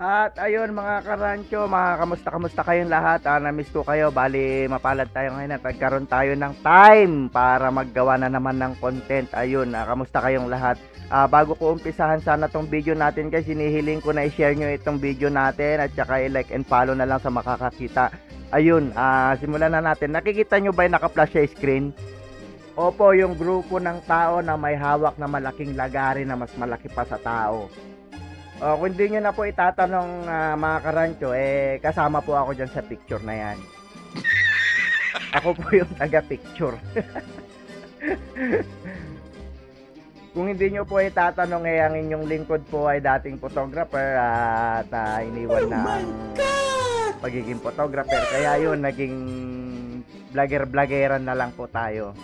At ayun mga karancho, mga kamusta kayong lahat? Na-miss ko kayo. Bali, mapalad tayo ngayon at nagkaroon tayo ng time para maggawa na naman ng content. Ayun, kamusta kayong lahat? Bago ko umpisahan sana tong video natin guys, hinihiling ko na i-share nyo itong video natin at saka i-like and follow na lang sa makakakita. Ayun, simulan na natin. Nakikita nyo ba yung naka-flash sa screen? Opo, yung grupo ng tao na may hawak na malaking lagari na mas malaki pa sa tao. Kung hindi nyo na po itatanong mga karancho, kasama po ako dyan sa picture na yan. Ako po yung taga-picture. Kung hindi nyo po itatanong, ang inyong lingkod po ay dating photographer at iniwan na ang pagiging photographer. Kaya yun, naging vlogger-vloggeran na lang po tayo.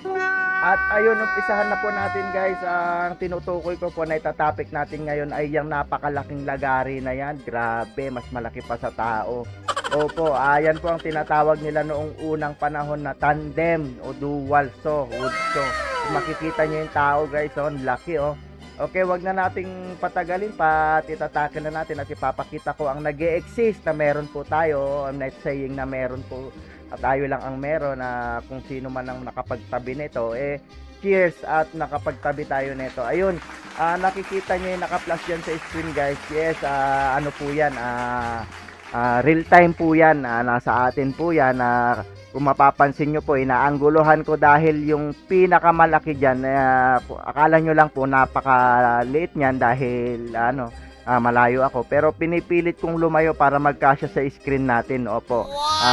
At ayun, umpisahan na po natin guys. Ang tinutukoy ko po na itatopic natin ngayon ay yung napakalaking lagari na yan. Grabe, mas malaki pa sa tao. Opo, yan po ang tinatawag nila noong unang panahon na tandem o dual saw, wood saw. Kung makikita nyo yung tao guys, ang laki oh. Okay, wag na nating patagalin pa at itatakin na natin at ipapakita ko ang nag-e-exist na meron po tayo. I'm not saying na meron po at tayo lang ang meron na kung sino man ang nakapagtabi nito, cheers at nakapagtabi tayo nito. Ayun, nakikita nyo yung naka-flash dyan sa screen guys. Yes, ano po yan, real time po yan, nasa atin po yan. Kung mapapansin nyo po, inaangguluhan ko dahil yung pinakamalaki dyan, akala nyo lang po napakaliit nyan dahil malayo ako, pero pinipilit kong lumayo para magkasya sa screen natin. Opo,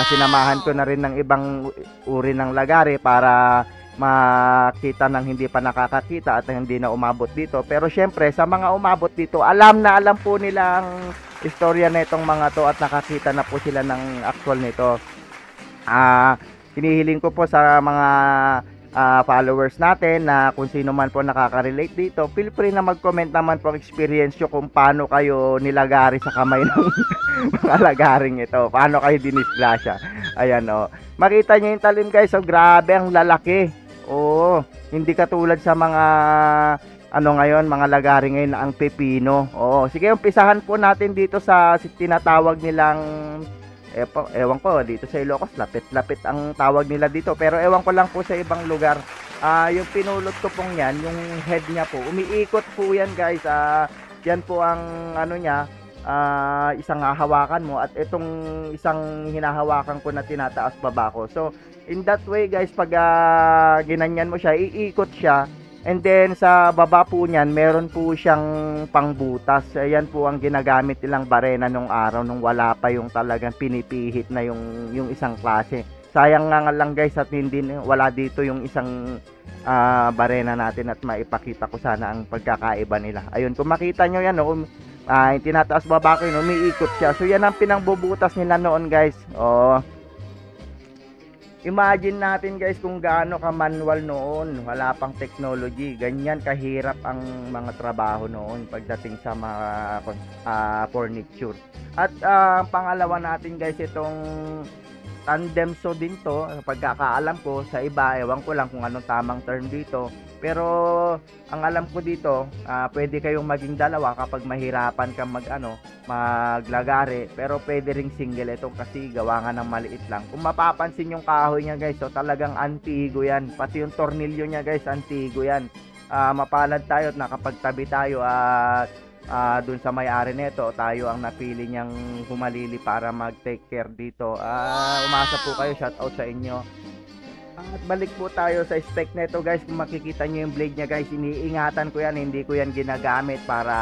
sinamahan ko na rin ng ibang uri ng lagari para makita ng hindi pa nakakakita at hindi na umabot dito. Pero syempre sa mga umabot dito, alam po nila ang istorya na itong mga to at nakakita na po sila ng actual nito. Hinihiling ko po sa mga followers natin na kung sino man po nakaka-relate dito, feel free na mag-comment naman po experience nyo kung paano kayo nilagari sa kamay ng mga lagaring ito, paano kayo dinisgrasya. Ayan o, makita nyo yung talim guys, so grabe ang lalaki. Oo, hindi katulad sa mga ngayon, mga lagari ngayon na ang pepino. Oo, sige, umpisahan po natin dito sa tinatawag nilang ewan ko, dito sa Ilocos lapit-lapit ang tawag nila dito, pero ewan ko lang po sa ibang lugar. Yung pinulot ko pong yan, yung head niya po, umiikot po yan guys. Yan po ang niya, isang hahawakan mo at itong isang hinahawakan ko na tinataas baba ko. So in that way guys, pag ginanyan mo siya, iikot siya. And then sa baba po niyan, meron po siyang pangbutas. Ayan po ang ginagamit nilang barena nung araw nung wala pa yung talagang pinipihit na yung isang klase. Sayang nga lang guys at wala dito yung isang barena natin at maipakita ko sana ang pagkakaiba nila. Ayun, kung makita nyo yan, yung tinataas baba ko yun, umiikot siya. So yan ang pinangbubutas nila noon guys. Imagine natin guys kung gaano ka manual noon, wala pang technology, ganyan kahirap ang mga trabaho noon pagdating sa mga furniture. At pangalawa natin guys, itong tandem saw din to, pagkakaalam ko sa iba, ewan ko lang kung anong tamang term dito, pero ang alam ko dito, pwede kayong maging dalawa kapag mahirapan kang maglagari, pero pwede ring single ito kasi gawa nga ng maliit lang. Kung mapapansin yung kahoy niya guys, so talagang antigo yan, pati yung tornilyo niya guys, antigo yan. Mapalad tayo at nakapagtabi tayo at dun sa may-ari nito, tayo ang napili niyang humalili para mag-take care dito. Umasa po kayo, shout out sa inyo. At balik po tayo sa spec nito guys. Kung makikita nyo yung blade nya guys, iniingatan ko yan, hindi ko yan ginagamit para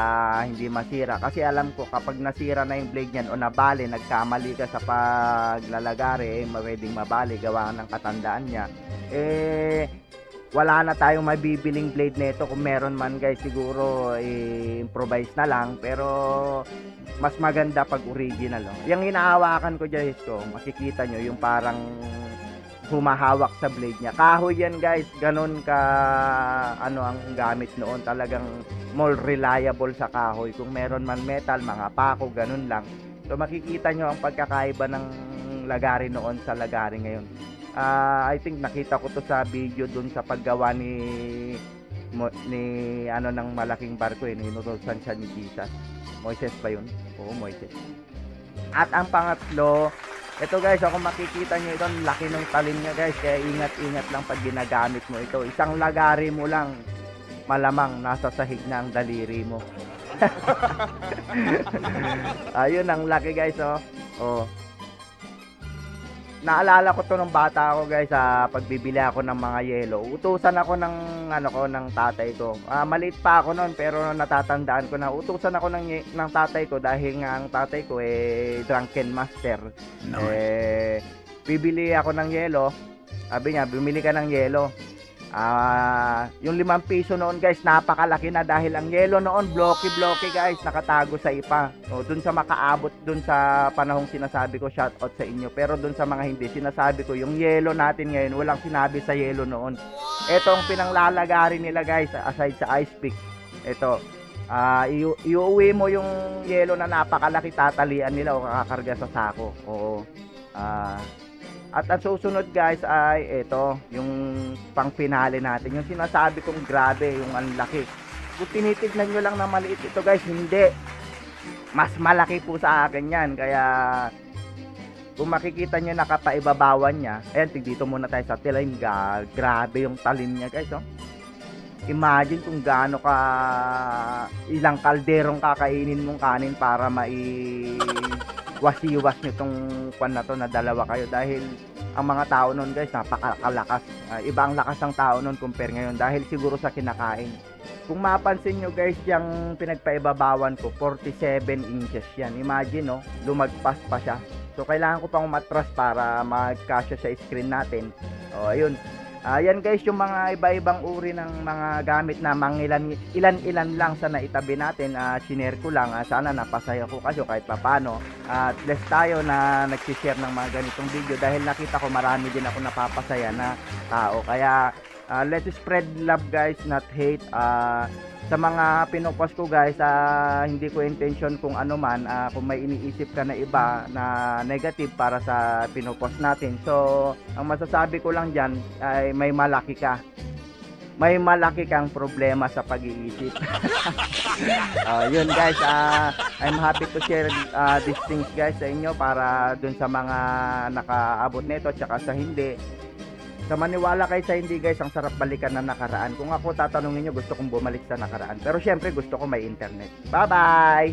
hindi masira, kasi alam ko kapag nasira na yung blade nyan o nabali, nagkamali ka sa paglalagari, pwedeng mabali gawa ng katandaan nya, wala na tayong mabibiling blade nito. Kung meron man guys, siguro improvise na lang, pero mas maganda pag original. Yung hinahawakan ko guys, makikita nyo yung parang humahawak sa blade niya, kahoy yan guys. Ganun ka ang gamit noon, talagang more reliable sa kahoy. Kung meron man metal, mga pako, ganun lang. So makikita nyo ang pagkakaiba ng lagari noon sa lagari ngayon. I think nakita ko to sa video dun sa paggawa ni ni ano ng malaking barko inutusan siya ni Jesus. Moises ba yun? Oo, Moises. At ang pangatlo, ito guys, kung makikita nyo ito, laki ng talim niya guys, kaya ingat-ingat lang pag ginagamit mo ito. Isang lagari mo lang, malamang nasa sahig na ang daliri mo. Ayun ang laki guys, oh. Oh. Naalala ko to nung bata ako guys, sa pagbibili ako ng mga yelo. Utusan ako ng ng tatay ko. Maliit pa ako noon pero natatandaan ko na utusan ako ng tatay ko dahil nga ang tatay ko drunken master. Nice. Bibili ako ng yelo. Sabi niya, bumili ka ng yelo. Yung 5 piso noon guys, napakalaki na dahil ang yelo noon blocky guys, nakatago sa ipa. Dun sa makaabot dun sa panahong sinasabi ko, shoutout sa inyo. Pero dun sa mga hindi, sinasabi ko yung yelo natin ngayon, walang sinabi sa yelo noon. Ito ang pinanglalagari nila guys, aside sa ice pick. Ito, iuwi mo yung yelo na napakalaki, tatalian nila o kakakarga sa sako. Oo. At ang susunod guys ay ito, yung pang finale natin. Yung sinasabi kong grabe, yung ang laki. Kung tinitignan nyo lang na maliit ito guys, hindi. Mas malaki po sa akin yan. Kaya kung makikita nyo nakapaibabawan niya, ayan, dito muna tayo sa talim. Grabe yung talim niya guys. Oh. Imagine kung gaano ka ilang kalderong kakainin mong kanin para wasiwas nyo tong kwan na to na dalawa kayo, dahil ang mga tao noon guys napakalakas. Iba ang lakas ng tao noon compare ngayon dahil siguro sa kinakain. Kung mapansin nyo guys, yung pinagpaibabawan ko 47 inches yan. Imagine lumagpas pa siya. So kailangan ko pang umatras para magkasya sa screen natin. Ayun. Yan guys yung mga iba-ibang uri ng mga gamit na ilan-ilan lang sa naitabi natin. Sinare ko lang, sana napasaya ko kayo kahit papano. At bless tayo na nagsishare ng mga ganitong video dahil nakita ko marami din ako napapasaya na tao. Kaya let's spread love guys, not hate. Sa mga pinupost ko guys, hindi ko intention kung ano man, kung may iniisip ka na iba na negative para sa pinupost natin. So ang masasabi ko lang dyan ay may malaki ka. May malaki kang problema sa pag-iisip. Yun guys, I'm happy to share these things guys sa inyo para dun sa mga nakaabot nito at saka sa hindi. Sa maniwala kayo sa hindi guys, ang sarap balikan na nakaraan. Kung ako tatanungin nyo, gusto kong bumalik sa nakaraan. Pero syempre gusto ko may internet. Bye bye.